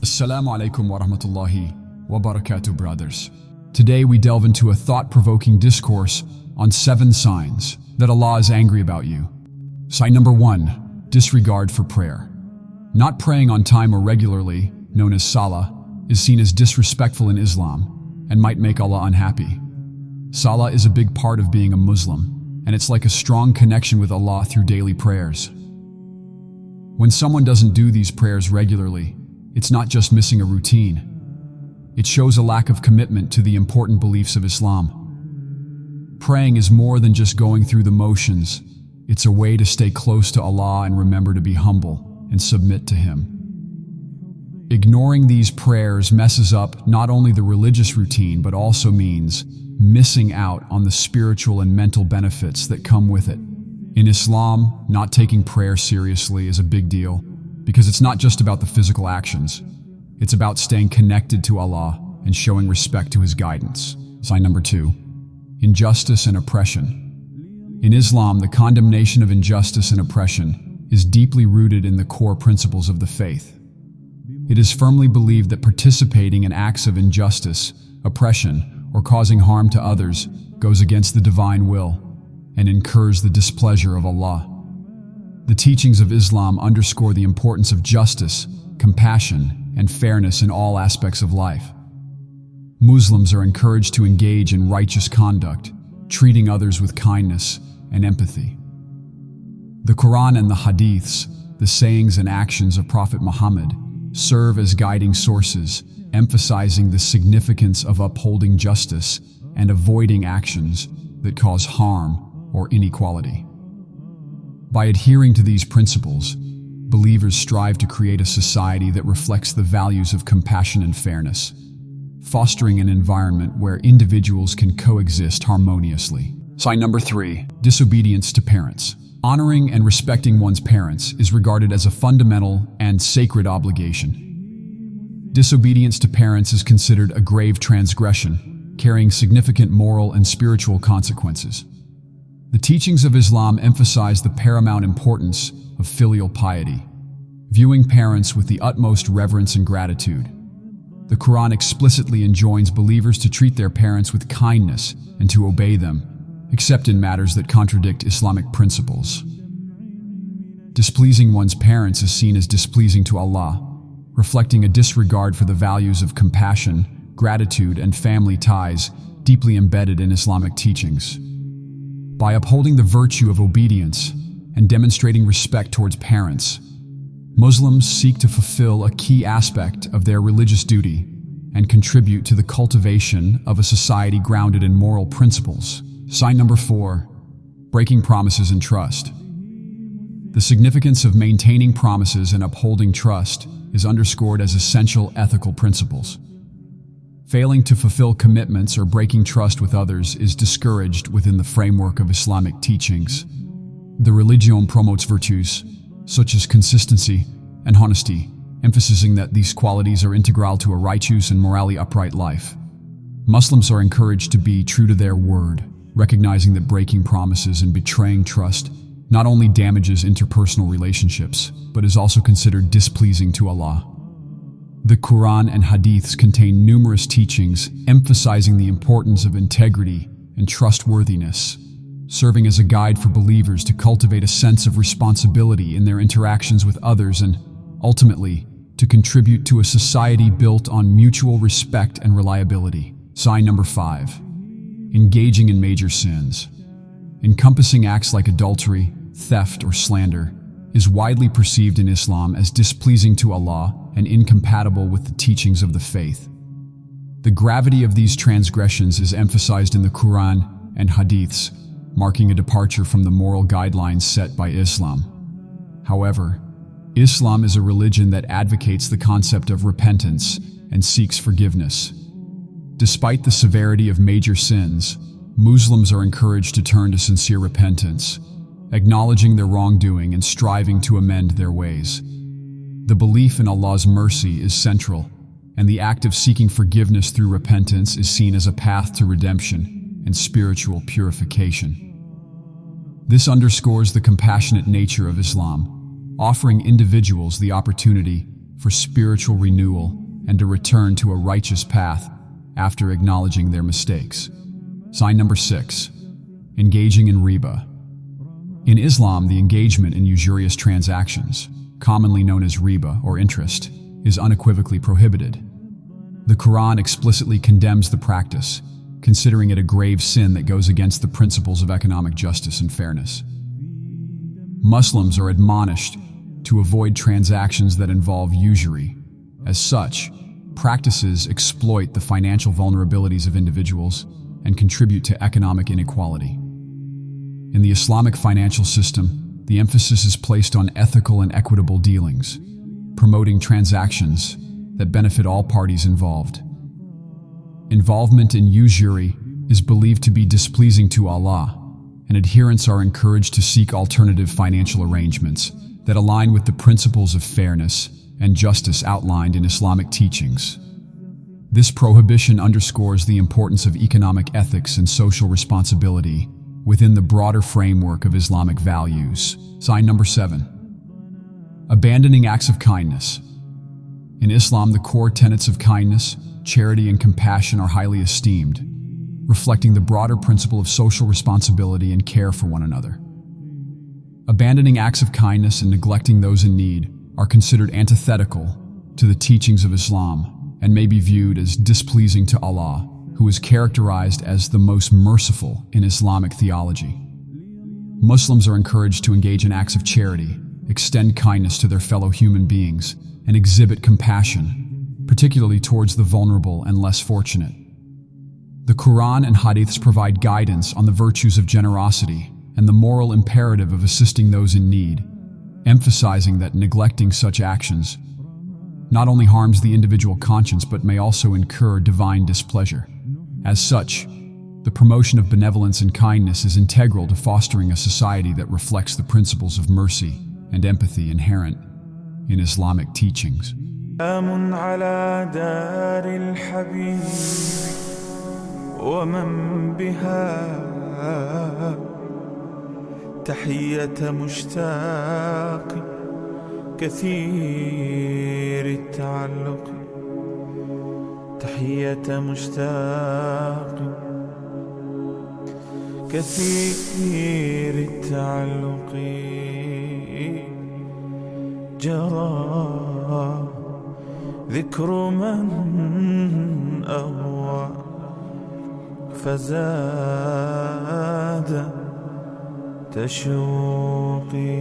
Assalamu alaikum wa rahmatullahi wa barakatuh, brothers. Today we delve into a thought-provoking discourse on 7 signs that Allah is angry about you. Sign number 1, disregard for prayer. Not praying on time or regularly, known as salah, is seen as disrespectful in Islam and might make Allah unhappy. Salah is a big part of being a Muslim, and it's like a strong connection with Allah through daily prayers. When someone doesn't do these prayers regularly, it's not just missing a routine. It shows a lack of commitment to the important beliefs of Islam. Praying is more than just going through the motions. It's a way to stay close to Allah and remember to be humble and submit to Him. Ignoring these prayers messes up not only the religious routine, but also means missing out on the spiritual and mental benefits that come with it. In Islam, not taking prayer seriously is a big deal, because it's not just about the physical actions. It's about staying connected to Allah and showing respect to His guidance. Sign number 2, injustice and oppression. In Islam, the condemnation of injustice and oppression is deeply rooted in the core principles of the faith. It is firmly believed that participating in acts of injustice, oppression, or causing harm to others goes against the divine will and incurs the displeasure of Allah. The teachings of Islam underscore the importance of justice, compassion, and fairness in all aspects of life. Muslims are encouraged to engage in righteous conduct, treating others with kindness and empathy. The Quran and the Hadiths, the sayings and actions of Prophet Muhammad, serve as guiding sources, emphasizing the significance of upholding justice and avoiding actions that cause harm or inequality. By adhering to these principles, believers strive to create a society that reflects the values of compassion and fairness, fostering an environment where individuals can coexist harmoniously. Sign number 3, disobedience to parents. Honoring and respecting one's parents is regarded as a fundamental and sacred obligation. Disobedience to parents is considered a grave transgression, carrying significant moral and spiritual consequences. The teachings of Islam emphasize the paramount importance of filial piety, viewing parents with the utmost reverence and gratitude. The Quran explicitly enjoins believers to treat their parents with kindness and to obey them, except in matters that contradict Islamic principles. Displeasing one's parents is seen as displeasing to Allah, reflecting a disregard for the values of compassion, gratitude, and family ties deeply embedded in Islamic teachings. By upholding the virtue of obedience and demonstrating respect towards parents, Muslims seek to fulfill a key aspect of their religious duty and contribute to the cultivation of a society grounded in moral principles. Sign number 4, breaking promises and trust. The significance of maintaining promises and upholding trust is underscored as essential ethical principles. Failing to fulfill commitments or breaking trust with others is discouraged within the framework of Islamic teachings. The religion promotes virtues, such as consistency and honesty, emphasizing that these qualities are integral to a righteous and morally upright life. Muslims are encouraged to be true to their word, recognizing that breaking promises and betraying trust not only damages interpersonal relationships, but is also considered displeasing to Allah. The Quran and Hadiths contain numerous teachings emphasizing the importance of integrity and trustworthiness, serving as a guide for believers to cultivate a sense of responsibility in their interactions with others and, ultimately, to contribute to a society built on mutual respect and reliability. Sign number 5, engaging in major sins. Encompassing acts like adultery, theft, or slander is widely perceived in Islam as displeasing to Allah and incompatible with the teachings of the faith. The gravity of these transgressions is emphasized in the Quran and Hadiths, marking a departure from the moral guidelines set by Islam. However, Islam is a religion that advocates the concept of repentance and seeks forgiveness. Despite the severity of major sins, Muslims are encouraged to turn to sincere repentance, acknowledging their wrongdoing and striving to amend their ways. The belief in Allah's mercy is central, and the act of seeking forgiveness through repentance is seen as a path to redemption and spiritual purification. This underscores the compassionate nature of Islam, offering individuals the opportunity for spiritual renewal and to return to a righteous path after acknowledging their mistakes. Sign number 6. Engaging in riba. In Islam, the engagement in usurious transactions, commonly known as riba or interest, is unequivocally prohibited. The Quran explicitly condemns the practice, considering it a grave sin that goes against the principles of economic justice and fairness. Muslims are admonished to avoid transactions that involve usury. As such, practices exploit the financial vulnerabilities of individuals and contribute to economic inequality. In the Islamic financial system, the emphasis is placed on ethical and equitable dealings, promoting transactions that benefit all parties involved. Involvement in usury is believed to be displeasing to Allah, and adherents are encouraged to seek alternative financial arrangements that align with the principles of fairness and justice outlined in Islamic teachings. This prohibition underscores the importance of economic ethics and social responsibility within the broader framework of Islamic values. Sign number 7. Abandoning acts of kindness. In Islam, the core tenets of kindness, charity, and compassion are highly esteemed, reflecting the broader principle of social responsibility and care for one another. Abandoning acts of kindness and neglecting those in need are considered antithetical to the teachings of Islam and may be viewed as displeasing to Allah, who is characterized as the most merciful in Islamic theology. Muslims are encouraged to engage in acts of charity, extend kindness to their fellow human beings, and exhibit compassion, particularly towards the vulnerable and less fortunate. The Quran and Hadiths provide guidance on the virtues of generosity and the moral imperative of assisting those in need, emphasizing that neglecting such actions not only harms the individual conscience but may also incur divine displeasure. As such, the promotion of benevolence and kindness is integral to fostering a society that reflects the principles of mercy and empathy inherent in Islamic teachings. سلام على دار الحبيب ومن بها تحية مشتاق كثير التعلق تحية مشتاق كثير التعلق جرى ذكر من أهوى فزاد تشوقي